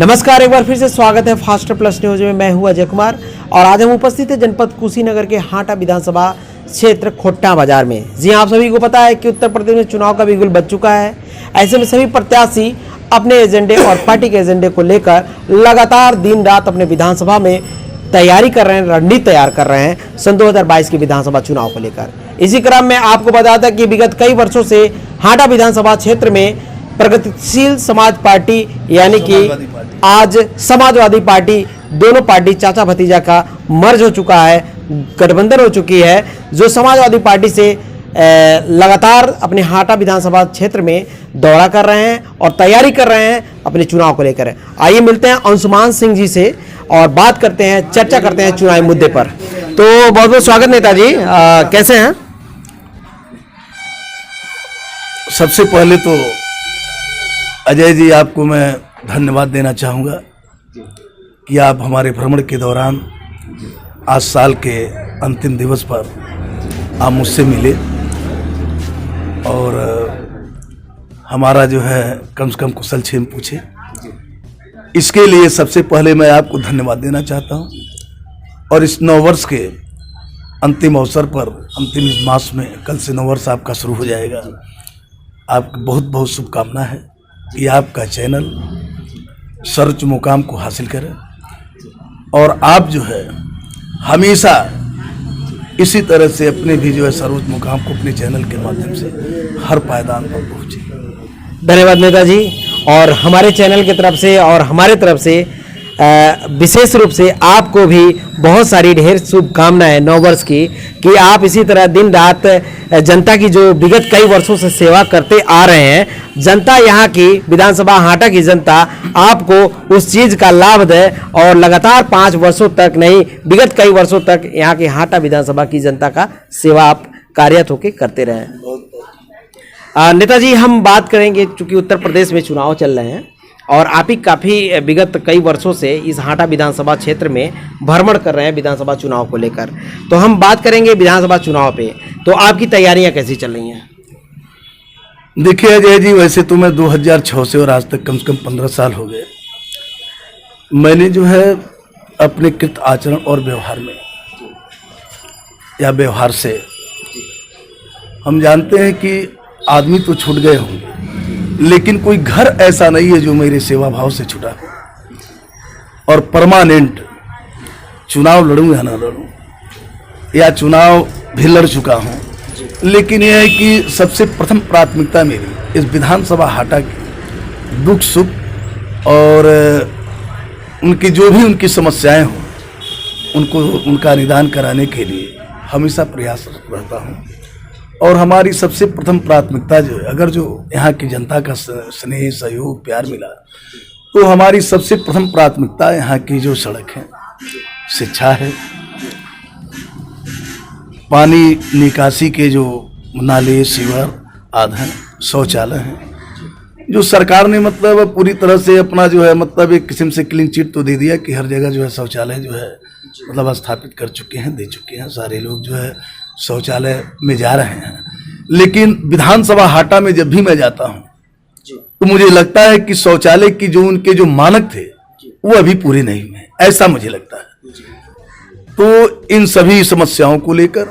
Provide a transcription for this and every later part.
नमस्कार, एक बार फिर से स्वागत है फास्ट प्लस न्यूज में। मैं हूं अजय कुमार और आज हम उपस्थित हैं जनपद कुशीनगर के हाटा विधानसभा क्षेत्र खोट्टा बाजार में। जी आप सभी को पता है कि उत्तर प्रदेश में चुनाव का बिगुल बज चुका है। ऐसे में सभी प्रत्याशी अपने एजेंडे और पार्टी के एजेंडे को लेकर लगातार दिन रात अपने विधानसभा में तैयारी कर रहे हैं, रणनीति तैयार कर रहे हैं सन 2022 के विधानसभा चुनाव को लेकर। इसी क्रम में आपको बता दें कि विगत कई वर्षों से हाटा विधानसभा क्षेत्र में प्रगतिशील समाज पार्टी यानी कि आज समाजवादी पार्टी, दोनों पार्टी चाचा भतीजा का मर्ज हो चुका है, गठबंधन हो चुकी है, जो समाजवादी पार्टी से लगातार अपने हाटा विधानसभा क्षेत्र में दौरा कर रहे हैं और तैयारी कर रहे हैं अपने चुनाव को लेकर। आइए मिलते हैं अंशुमान सिंह जी से और बात करते हैं, चर्चा करते हैं चुनावी मुद्दे पर। तो बहुत बहुत स्वागत नेताजी, कैसे हैं? सबसे पहले तो अजय जी आपको मैं धन्यवाद देना चाहूँगा कि आप हमारे भ्रमण के दौरान आज साल के अंतिम दिवस पर आप मुझसे मिले और हमारा जो है कम से कम कुशल क्षेम पूछे। इसके लिए सबसे पहले मैं आपको धन्यवाद देना चाहता हूँ और इस नववर्ष के अंतिम अवसर पर, अंतिम इस मास में कल से नववर्ष आपका शुरू हो जाएगा। आपको बहुत बहुत शुभकामना है कि आपका चैनल सर्वोच्च मुकाम को हासिल करे और आप जो है हमेशा इसी तरह से अपने भी जो है सर्वोच्च मुकाम को अपने चैनल के माध्यम से हर पायदान पर पहुँचे। धन्यवाद नेताजी। और हमारे चैनल की तरफ से और हमारे तरफ से विशेष रूप से आपको भी बहुत सारी ढेर शुभकामनाएं नववर्ष की, कि आप इसी तरह दिन रात जनता की जो विगत कई वर्षों से सेवा करते आ रहे हैं, जनता यहाँ की विधानसभा हाटा की जनता आपको उस चीज़ का लाभ दे और लगातार 5 वर्षों तक नहीं, विगत कई वर्षों तक यहाँ की हाटा विधानसभा की जनता का सेवा आप कार्यरत होकर करते रहें। नेताजी, हम बात करेंगे चूँकि उत्तर प्रदेश में चुनाव चल रहे हैं और आप ही काफ़ी विगत कई वर्षों से इस हाटा विधानसभा क्षेत्र में भ्रमण कर रहे हैं विधानसभा चुनाव को लेकर, तो हम बात करेंगे विधानसभा चुनाव पे। तो आपकी तैयारियां कैसी चल रही हैं? देखिए अजय जी, वैसे तो मैं 2006 से और आज तक कम से कम 15 साल हो गए मैंने जो है अपने कृत आचरण और व्यवहार में या व्यवहार से, हम जानते हैं कि आदमी तो छूट गए होंगे लेकिन कोई घर ऐसा नहीं है जो मेरे सेवा भाव से छुटा हो। और परमानेंट चुनाव लड़ूं या ना लड़ूं, या चुनाव भी लड़ चुका हूं, लेकिन यह है कि सबसे प्रथम प्राथमिकता मेरी इस विधानसभा हाटा की दुख सुख और उनकी जो भी उनकी समस्याएं हों उनको उनका निदान कराने के लिए हमेशा प्रयासरत रहता हूं। और हमारी सबसे प्रथम प्राथमिकता जो है, अगर जो यहाँ की जनता का स्नेह सहयोग प्यार मिला तो हमारी सबसे प्रथम प्राथमिकता यहाँ की जो सड़क है, शिक्षा है, पानी निकासी के जो नाले सीवर आदि हैं, शौचालय हैं, जो सरकार ने मतलब पूरी तरह से अपना जो है मतलब एक किस्म से क्लीन चिट तो दे दिया कि हर जगह जो है शौचालय जो है मतलब स्थापित कर चुके हैं, दे चुके हैं। सारे लोग जो है शौचालय में जा रहे हैं। लेकिन विधानसभा हाटा में जब भी मैं जाता हूं तो मुझे लगता है कि शौचालय की जो उनके जो मानक थे वो अभी पूरे नहीं हुए, ऐसा मुझे लगता है। तो इन सभी समस्याओं को लेकर,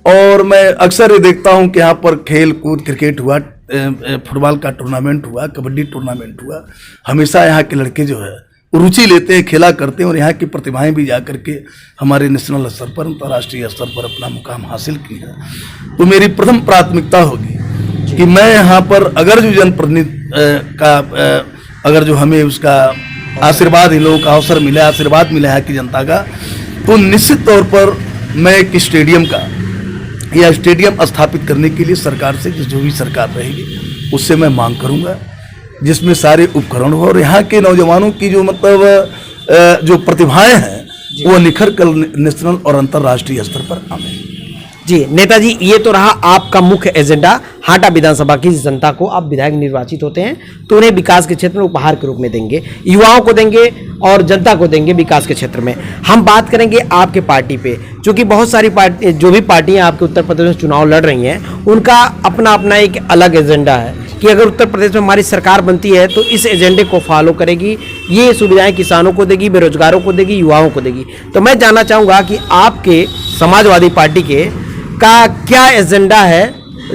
और मैं अक्सर ये देखता हूं कि यहाँ पर खेल कूद, क्रिकेट हुआ, फुटबॉल का टूर्नामेंट हुआ, कबड्डी टूर्नामेंट हुआ, हमेशा यहाँ के लड़के जो है रुचि लेते हैं, खेला करते हैं और यहाँ की प्रतिभाएं भी जा करके हमारे नेशनल स्तर पर, अंतर्राष्ट्रीय स्तर पर अपना मुकाम हासिल की है। तो मेरी प्रथम प्राथमिकता होगी कि मैं यहाँ पर अगर जो जनप्रतिनिधि का अगर जो हमें उसका आशीर्वाद, इन लोगों का अवसर मिला, आशीर्वाद मिला है कि जनता का, तो निश्चित तौर पर मैं एक स्टेडियम का या स्टेडियम स्थापित करने के लिए सरकार से, जो भी सरकार रहेगी उससे मैं मांग करूँगा, जिसमें सारे उपकरण हो और यहाँ के नौजवानों की जो मतलब जो प्रतिभाएं हैं वो निखर कर नेशनल और अंतर्राष्ट्रीय स्तर पर आए। जी नेताजी, ये तो रहा आपका मुख्य एजेंडा। हाटा विधानसभा की जनता को आप विधायक निर्वाचित होते हैं तो उन्हें विकास के क्षेत्र में उपहार के रूप में देंगे, युवाओं को देंगे और जनता को देंगे विकास के क्षेत्र में। हम बात करेंगे आपके पार्टी पे, क्योंकि बहुत सारी पार्टी, जो भी पार्टियां आपके उत्तर प्रदेश में चुनाव लड़ रही हैं, उनका अपना अपना एक अलग एजेंडा है कि अगर उत्तर प्रदेश में हमारी सरकार बनती है तो इस एजेंडे को फॉलो करेगी, ये सुविधाएं किसानों को देगी, बेरोजगारों को देगी, युवाओं को देगी। तो मैं जानना चाहूँगा कि आपके समाजवादी पार्टी के का क्या एजेंडा है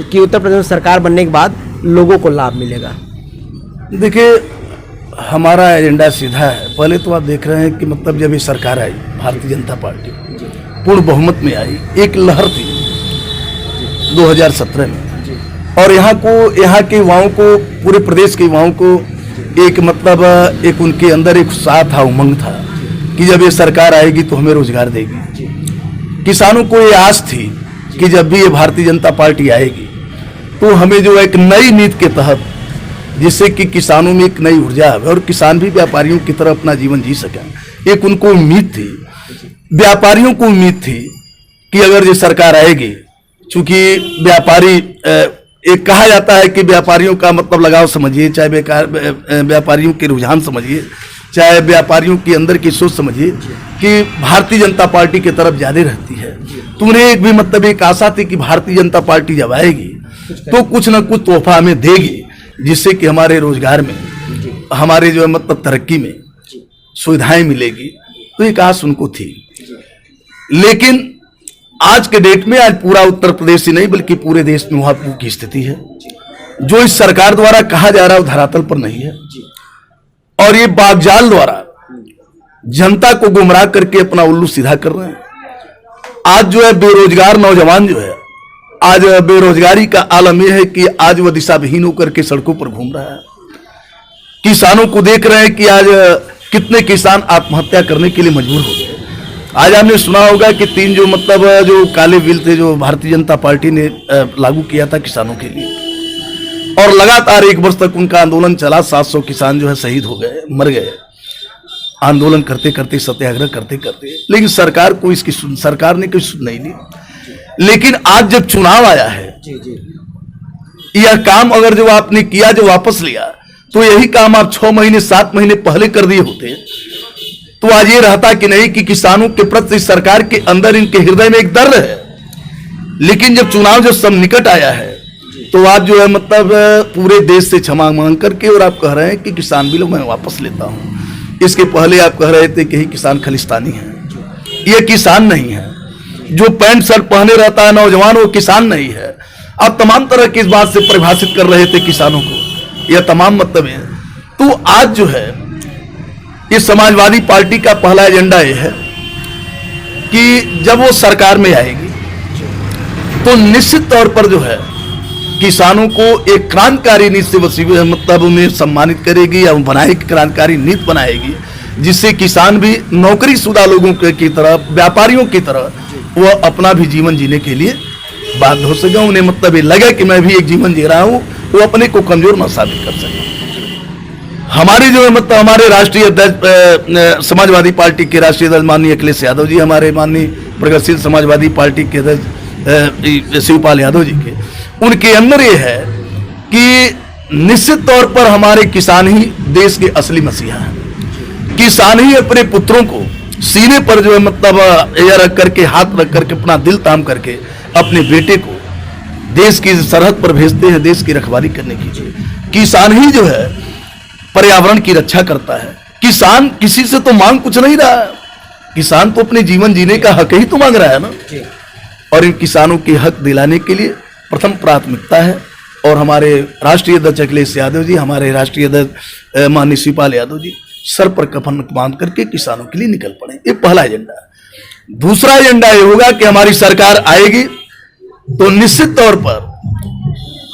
कि उत्तर प्रदेश में सरकार बनने के बाद लोगों को लाभ मिलेगा। देखिए, हमारा एजेंडा सीधा है। पहले तो आप देख रहे हैं कि मतलब जब ये सरकार आई, भारतीय जनता पार्टी पूर्ण बहुमत में आई, एक लहर थी 2017 में, और यहाँ के युवाओं को, पूरे प्रदेश के युवाओं को एक मतलब एक उनके अंदर एक उत्साह था, उमंग था कि जब ये सरकार आएगी तो हमें रोजगार देगी। किसानों को ये आस थी कि जब भी ये भारतीय जनता पार्टी आएगी तो हमें जो एक नई नीति के तहत, जिससे कि किसानों में एक नई ऊर्जा आवे और किसान भी व्यापारियों की तरह अपना जीवन जी सकें, एक उनको उम्मीद थी, व्यापारियों को उम्मीद थी कि अगर ये सरकार आएगी, चूंकि व्यापारी, एक कहा जाता है कि व्यापारियों का मतलब लगाव समझिए, चाहे व्यापारियों के रुझान समझिए, चाहे व्यापारियों के अंदर की सोच समझिए कि भारतीय जनता पार्टी की तरफ ज्यादा रहती है। तो उन्हें एक भी मतलब एक आशा थी कि भारतीय जनता पार्टी जब आएगी तो कुछ ना कुछ तोहफा हमें देगी, जिससे कि हमारे रोजगार में, हमारे जो है मतलब तरक्की में सुविधाएं मिलेगी। तो एक आस उनको थी। लेकिन आज के डेट में, आज पूरा उत्तर प्रदेश ही नहीं बल्कि पूरे देश में वहां की स्थिति है, जो इस सरकार द्वारा कहा जा रहा है वो धरातल पर नहीं है, और ये बागजाल द्वारा जनता को गुमराह करके अपना उल्लू सीधा कर रहे हैं। आज जो है बेरोजगार नौजवान जो है, आज बेरोजगारी का आलम यह है कि आज वह दिशा विहीन होकर के सड़कों पर घूम रहा है। किसानों को देख रहे हैं कि आज कितने किसान आत्महत्या करने के लिए मजबूर हो गए। आज आपने सुना होगा कि 3 जो मतलब जो काले बिल थे जो भारतीय जनता पार्टी ने लागू किया था किसानों के लिए, और लगातार 1 वर्ष तक उनका आंदोलन चला। 700 किसान जो है शहीद हो गए, मर गए, आंदोलन करते करते, सत्याग्रह करते करते। लेकिन सरकार को इसकी सरकार ने कोई सुन नहीं ली। लेकिन आज जब चुनाव आया है, यह काम अगर जो आपने किया, जो वापस लिया, तो यही काम आप 6 महीने 7 महीने पहले कर दिए होते तो आज ये रहता कि नहीं कि किसानों के प्रति सरकार के अंदर, इनके हृदय में एक दर्द है। लेकिन जब चुनाव जो सब निकट आया है तो आप जो है मतलब पूरे देश से क्षमा मांग करके और आप कह रहे हैं कि किसान बिल मैं वापस लेता हूं। इसके पहले आप कह रहे थे कि यही किसान खालिस्तानी है। ये किसान नहीं है। जो पैंट शर्ट पहने रहता है नौजवान, वो किसान नहीं है। आप तमाम तरह की इस बात से परिभाषित कर रहे थे किसानों को, यह तमाम मतलब है। तो आज जो है ये समाजवादी पार्टी का पहला एजेंडा यह है कि जब वो सरकार में आएगी तो निश्चित तौर पर जो है किसानों को एक क्रांतिकारी नीति से वसीले मतलब उन्हें सम्मानित करेगी या बनाएगी, क्रांतिकारी नीति बनाएगी, जिससे किसान भी नौकरीशुदा लोगों की तरह, व्यापारियों की तरह वो अपना भी जीवन जीने के लिए बाध्य हो सके। उन्हें मतलब ये लगे कि मैं भी एक जीवन जी रहा हूं, वो अपने को कमजोर न साबित कर सके। हमारे जो है मतलब हमारे राष्ट्रीय अध्यक्ष समाजवादी पार्टी के राष्ट्रीय अध्यक्ष माननीय अखिलेश यादव जी, हमारे माननीय प्रगतिशील समाजवादी पार्टी के अध्यक्ष शिवपाल यादव जी के, उनके अंदर ये है कि निश्चित तौर पर हमारे किसान ही देश के असली मसीहा हैं। किसान ही अपने पुत्रों को सीने पर जो है मतलब यह रख करके, हाथ रख करके, अपना दिल ताम करके अपने बेटे को देश की सरहद पर भेजते हैं देश की रखवाली करने के लिए। किसान ही जो है पर्यावरण की रक्षा करता है। किसान किसी से तो मांग कुछ नहीं रहा है, किसान तो अपने जीवन जीने का हक ही तो मांग रहा है ना। और इन किसानों के हक दिलाने के लिए प्रथम प्राथमिकता है। और हमारे राष्ट्रीय अध्यक्ष अखिलेश यादव जी, हमारे राष्ट्रीय अध्यक्ष माननीय शिवपाल यादव जी सर पर कफन बांध करके किसानों के लिए निकल पड़े। ये पहला एजेंडा है। दूसरा एजेंडा ये होगा कि हमारी सरकार आएगी तो निश्चित तौर पर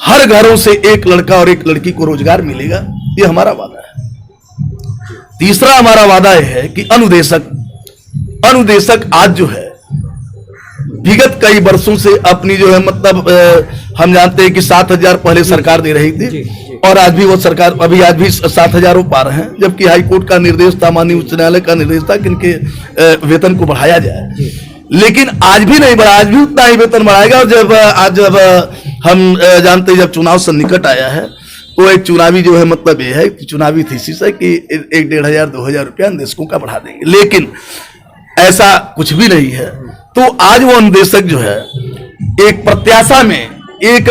हर घरों से एक लड़का और एक लड़की को रोजगार मिलेगा, ये हमारा वादा है। तीसरा हमारा वादा यह है कि अनुदेशक आज जो है विगत कई वर्षों से अपनी जो है मतलब हम जानते हैं कि 7,000 पहले सरकार दे रही थी और आज भी वो सरकार अभी आज भी 7,000 पार हैं, जबकि हाईकोर्ट का निर्देश था, माननीय उच्च न्यायालय का निर्देश था कि इनके वेतन को बढ़ाया जाए। लेकिन आज भी नहीं बढ़ा, आज भी उतना ही वेतन बढ़ाएगा। और जब हम जानते हैं, जब चुनाव से निकट आया है तो एक चुनावी जो है मतलब ये है कि चुनावी थीसिस है कि 1,500-2,000 रुपया अन्वेषकों का बढ़ा देंगे, लेकिन ऐसा कुछ भी नहीं है। तो आज वो अन्वेषक जो है एक प्रत्याशा में एक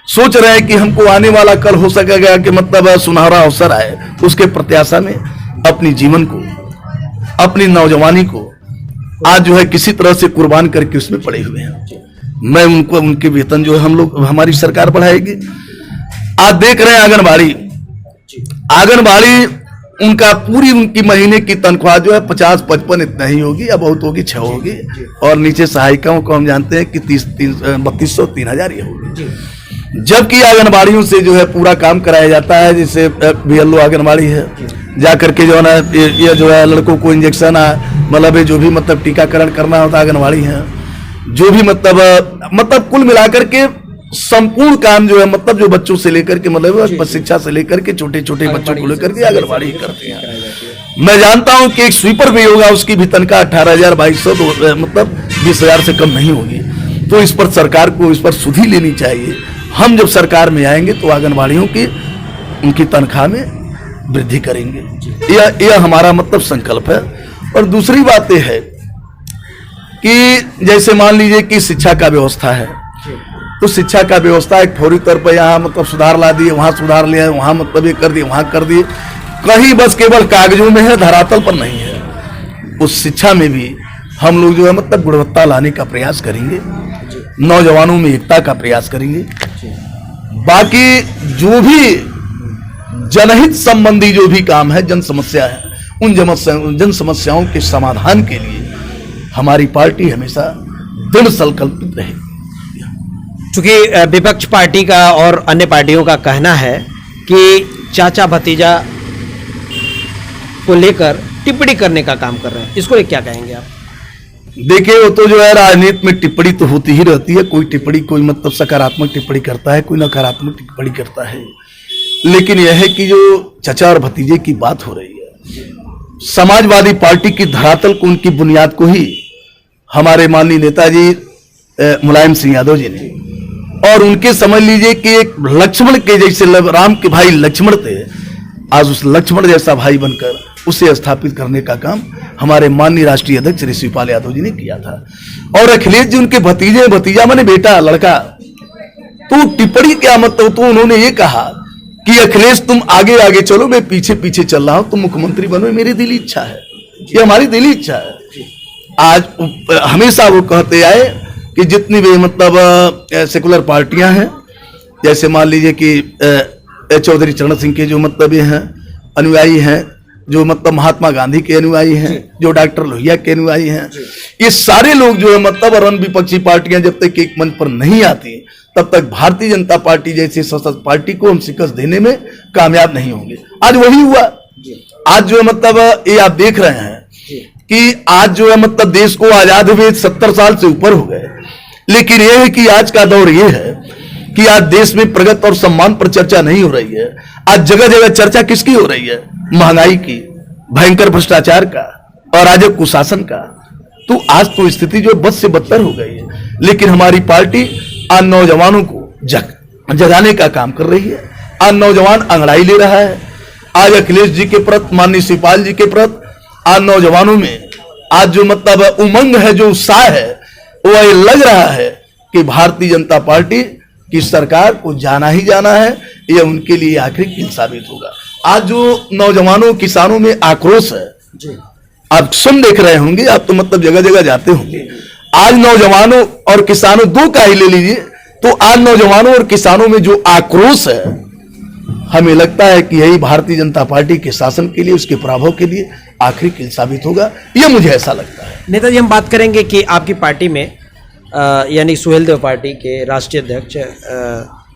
सोच रहे हैं कि हमको आने वाला कल हो सकेगा कि मतलब सुनहरा अवसर आए, उसके प्रत्याशा में अपनी जीवन को, अपनी नौजवानी को आज जो है किसी तरह से कुर्बान करके उसमें पड़े हुए हैं। मैं उनको, उनके वेतन जो है हम लोग, हमारी सरकार बढ़ाएगी। आज देख रहे हैं आंगनबाड़ी उनका पूरी उनकी महीने की तनख्वाह जो है 50-55 इतना ही होगी, या बहुत होगी 6 होगी, और नीचे सहायिकाओं को हम जानते हैं कि 3200-3000 ये होगी। जबकि आंगनबाड़ियों से जो है पूरा काम कराया जाता है, जैसे बीएलओ आंगनबाड़ी है, जा करके जो है ना ये जो है लड़कों को इंजेक्शन मतलब जो भी मतलब टीकाकरण करना होता है आंगनबाड़ी है, जो भी मतलब कुल मिलाकर के संपूर्ण काम जो है मतलब जो बच्चों से लेकर के मतलब शिक्षा से लेकर के छोटे छोटे बच्चों को लेकर के आंगनबाड़ी करते हैं। मैं जानता हूं कि एक स्वीपर भी होगा, उसकी भी तनख्वाह 18,000-2200 मतलब 20,000 से कम नहीं होगी। तो इस पर सरकार को इस पर सुधि लेनी चाहिए। हम जब सरकार में आएंगे तो आंगनबाड़ियों की उनकी तनख्वाह में वृद्धि करेंगे, यह हमारा मतलब संकल्प है। और दूसरी बात यह है कि जैसे मान लीजिए कि शिक्षा का व्यवस्था है, तो शिक्षा का व्यवस्था एक फौरी तौर पर यहाँ मतलब सुधार ला दिए, वहाँ सुधार लिया, वहाँ मतलब ये कर दिए, वहाँ कर दिए, कहीं बस केवल कागजों में है, धरातल पर नहीं है। उस शिक्षा में भी हम लोग जो है मतलब गुणवत्ता लाने का प्रयास करेंगे, नौजवानों में एकता का प्रयास करेंगे। बाकी जो भी जनहित संबंधी जो भी काम है, जन समस्या है, उन जन समस्याओं के समाधान के लिए हमारी पार्टी हमेशा दृढ़ संकल्पित रहेगी। चूंकि विपक्ष पार्टी का और अन्य पार्टियों का कहना है कि चाचा भतीजा को लेकर टिप्पणी करने का काम कर रहे हैं, इसको क्या कहेंगे आप? देखिए, वो तो जो है राजनीति में टिप्पणी तो होती ही रहती है। कोई टिप्पणी, कोई मतलब सकारात्मक टिप्पणी करता है, कोई नकारात्मक टिप्पणी करता है। लेकिन यह है कि जो चाचा और भतीजे की बात हो रही है, समाजवादी पार्टी की धरातल को, उनकी बुनियाद को ही हमारे माननीय नेताजी मुलायम सिंह यादव जी ने, और उनके समझ लीजिए कि एक लक्ष्मण के जैसे राम के भाई लक्ष्मण थे, आज उस लक्ष्मण जैसा भाई बनकर उसे स्थापित करने का काम हमारे माननीय राष्ट्रीय अध्यक्ष श्री शिवपाल यादव जी ने किया था। और अखिलेश जी उनके भतीजे, भतीजा माने बेटा, लड़का। तो टिप्पणी क्या मतलब, तो उन्होंने ये कहा कि अखिलेश तुम आगे आगे चलो, मैं पीछे पीछे चल रहा हूं, तुम मुख्यमंत्री बनो, मेरी दिली इच्छा है, ये हमारी दिली इच्छा है। आज हमेशा वो कहते आए कि जितनी भी मतलब सेकुलर पार्टियां हैं, जैसे मान लीजिए कि चौधरी चरण सिंह के जो मतलब ये हैं अनुयायी हैं, जो मतलब महात्मा गांधी के अनुयायी हैं, जो डॉक्टर लोहिया के अनुयायी हैं, ये सारे लोग जो है मतलब और अन्य विपक्षी पार्टियां जब तक एक मंच पर नहीं आती तब तक भारतीय जनता पार्टी जैसी सशक्त पार्टी को हम शिकस्त देने में कामयाब नहीं होंगे। आज वही हुआ। आज जो है मतलब ये आप देख रहे हैं कि आज जो है मतलब देश को आजाद हुए 70 साल से ऊपर हो गए, लेकिन यह है कि आज का दौर यह है कि आज देश में प्रगति और सम्मान पर चर्चा नहीं हो रही है। आज जगह जगह चर्चा किसकी हो रही है? महंगाई की, भयंकर भ्रष्टाचार का और राजक कुशासन का। तो आज तो स्थिति जो बद से बदतर हो गई है, लेकिन हमारी पार्टी आज नौजवानों को जगाने का काम कर रही है। आज नौजवान अंगड़ाई ले रहा है। आज अखिलेश जी के प्रति, माननीय शिवपाल जी के प्रति आज नौजवानों में आज जो मतलब उमंग है, जो उत्साह है, वो ये लग रहा है कि भारतीय जनता पार्टी की सरकार को जाना ही जाना है। यह उनके लिए आखिरी कील साबित होगा। आज जो नौजवानों किसानों में आक्रोश है, आप सुन देख रहे होंगे, आप तो मतलब जगह जगह जाते होंगे। आज नौजवानों और किसानों दो का ही ले लीजिए, तो आज नौजवानों और किसानों में जो आक्रोश है, हमें लगता है कि यही भारतीय जनता पार्टी के शासन के लिए, उसके प्रभाव के लिए आखिरी कील साबित होगा। यह मुझे ऐसा लगता है। नेताजी, हम बात करेंगे कि आपकी पार्टी में यानी सुहेलदेव पार्टी के राष्ट्रीय अध्यक्ष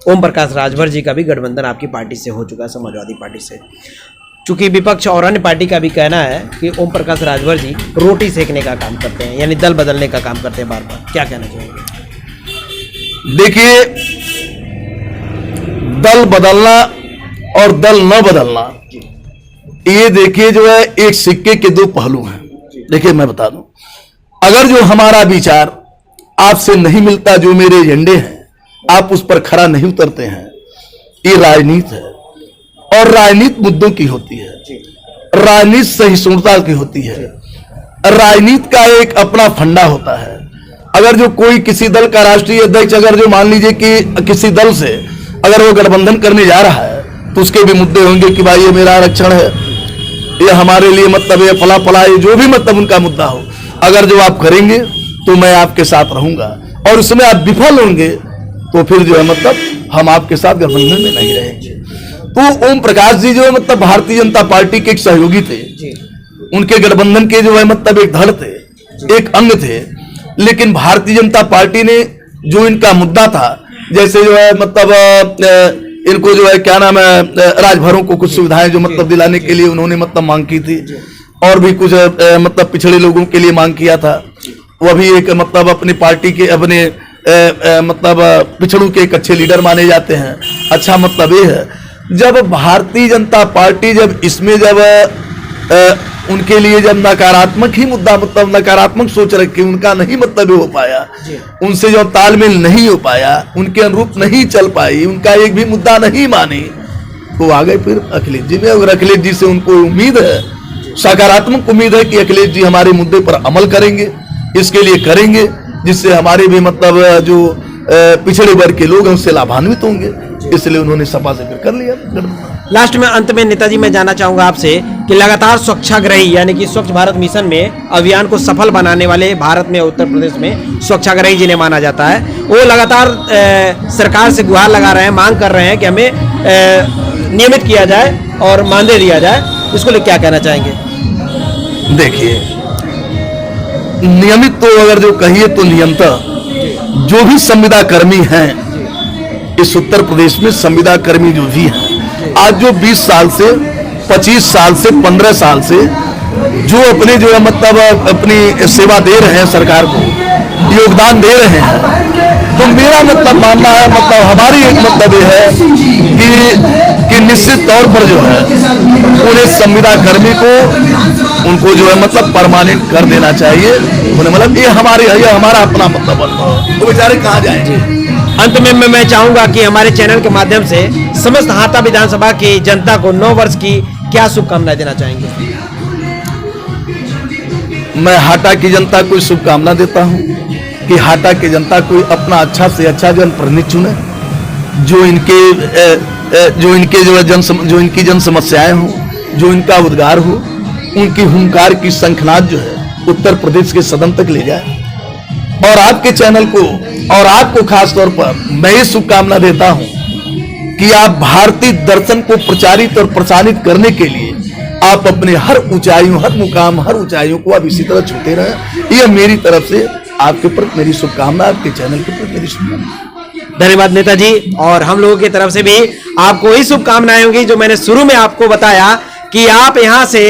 ओम प्रकाश राजभर जी का भी गठबंधन आपकी पार्टी से हो चुका है, समाजवादी पार्टी से। चूंकि विपक्ष और अन्य पार्टी का भी कहना है कि ओम प्रकाश राजभर जी रोटी सेकने का काम करते हैं, यानी दल बदलने का काम करते हैं बार बार, क्या कहना चाहेंगे? देखिए, दल बदलना और दल न बदलना, ये देखिए जो है एक सिक्के के दो पहलू हैं। देखिए मैं बता दूं, अगर जो हमारा विचार आपसे नहीं मिलता, जो मेरे एजेंडे हैं आप उस पर खरा नहीं उतरते हैं, ये राजनीति है और राजनीति मुद्दों की होती है, राजनीति सहिष्णुता की होती है, राजनीति का एक अपना फंडा होता है। अगर जो कोई किसी दल का राष्ट्रीय अध्यक्ष अगर जो मान लीजिए कि किसी दल से अगर वो गठबंधन करने जा रहा है तो उसके भी मुद्दे होंगे कि भाई ये मेरा आरक्षण है, ये हमारे लिए मतलब ये फला फला, ये जो भी मतलब उनका मुद्दा हो, अगर जो आप करेंगे तो मैं आपके साथ रहूंगा, और उसमें आप विफल होंगे तो फिर जो है मतलब हम आपके साथ गठबंधन में नहीं रहेंगे। तो ओम प्रकाश जी जो है मतलब भारतीय जनता पार्टी के एक सहयोगी थे, उनके गठबंधन के जो है मतलब एक धड़ थे, एक अंग थे, लेकिन भारतीय जनता पार्टी ने जो इनका मुद्दा था, जैसे जो है मतलब इनको जो है क्या नाम है, राजभरों को कुछ सुविधाएं जो मतलब दिलाने के लिए उन्होंने मतलब मांग की थी, और भी कुछ मतलब पिछड़े लोगों के लिए मांग किया था, वह भी एक मतलब अपनी पार्टी के अपने मतलब पिछड़ों के एक अच्छे लीडर माने जाते हैं। अच्छा मतलब ये है जब भारतीय जनता पार्टी जब इसमें जब उनके लिए जब नकारात्मक ही मुद्दा मतलब नकारात्मक सोच रखी, उनका नहीं मतलब हो पाया, उनसे जो तालमेल नहीं हो पाया, उनके अनुरूप नहीं चल पाई, उनका एक भी मुद्दा नहीं माने, तो आ गए फिर अखिलेश जी में। और अखिलेश जी से उनको उम्मीद है, सकारात्मक उम्मीद है कि अखिलेश जी हमारे मुद्दे पर अमल करेंगे, इसके लिए करेंगे जिससे हमारे भी मतलब जो पिछड़े वर्ग के लोग हैं उससे लाभान्वित होंगे, इसलिए उन्होंने सपा से फिर कर लिया। लास्ट में अंत में नेताजी मैं जानना चाहूंगा आपसे कि लगातार स्वच्छाग्रही यानी कि स्वच्छ भारत मिशन में अभियान को सफल बनाने वाले भारत में उत्तर प्रदेश में स्वच्छाग्रही जिन्हें माना जाता है, वो लगातार सरकार से गुहार लगा रहे हैं, मांग कर रहे हैं कि हमें नियमित किया जाए और मानदेय दिया जाए, इसको लेकर क्या कहना चाहेंगे? देखिए, नियमित तो अगर जो कहिए तो नियंत्रण जो भी संविदा कर्मी हैं इस उत्तर प्रदेश में, संविदा कर्मी जो भी हैं आज जो 20 साल से 25 साल से 15 साल से जो अपने जो है मतलब अपनी सेवा दे रहे हैं, सरकार को योगदान दे रहे हैं, तो मेरा मतलब मानना है, मतलब हमारी एक मतलब ये है कि निश्चित तौर पर जो है पूरे संविदा कर्मी को उनको जो है मतलब परमानेंट कर देना चाहिए। मतलब ये हमारा अपना मतलब है, तो बेचारे कहाँ जाएंगे। अंत में मैं चाहूंगा कि हमारे चैनल के माध्यम से समस्त हाटा विधानसभा की जनता को 9 वर्ष की क्या शुभकामनाएं देना चाहेंगे? मैं हाटा की जनता को शुभकामना देता हूं कि हाटा की जनता को अपना अच्छा से अच्छा जनप्रतिनिधि चुने, जो इनके जो इनकी जन समस्याएं हो, जो इनका उद्गार हो, उनकी हुंकार की शंखनाद जो है उत्तर प्रदेश के सदन तक ले जाए। और आपके चैनल को और आपको खास तौर पर मैं ये शुभकामना देता हूं कि आप भारतीय दर्शन को प्रचारित और प्रसारित करने के लिए आप अपने हर ऊंचाइयों, हर मुकाम, हर ऊंचाइयों को आप इसी तरह छूते रहें। यह मेरी तरफ से आपके प्रति मेरी शुभकामना, आपके चैनल के प्रति मेरी शुभकामना। धन्यवाद नेताजी। और हम लोगों की तरफ से भी आपको ही शुभकामनाएं होंगी, जो मैंने शुरू में आपको बताया कि आप यहां से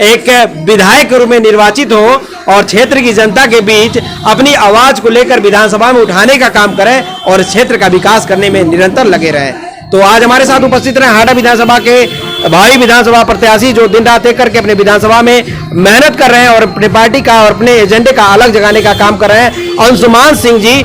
एक विधायक के रूप में निर्वाचित हो और क्षेत्र की जनता के बीच अपनी आवाज को लेकर विधानसभा में उठाने का काम करें और क्षेत्र का विकास करने में निरंतर लगे रहें। तो आज हमारे साथ उपस्थित रहे हाटा विधानसभा के भावी विधानसभा प्रत्याशी, जो दिन रात एक करके अपने विधानसभा में मेहनत कर रहे हैं और अपनी पार्टी का और अपने एजेंडे का अलग जगाने का काम कर रहे हैं, अंशुमान सिंह जी।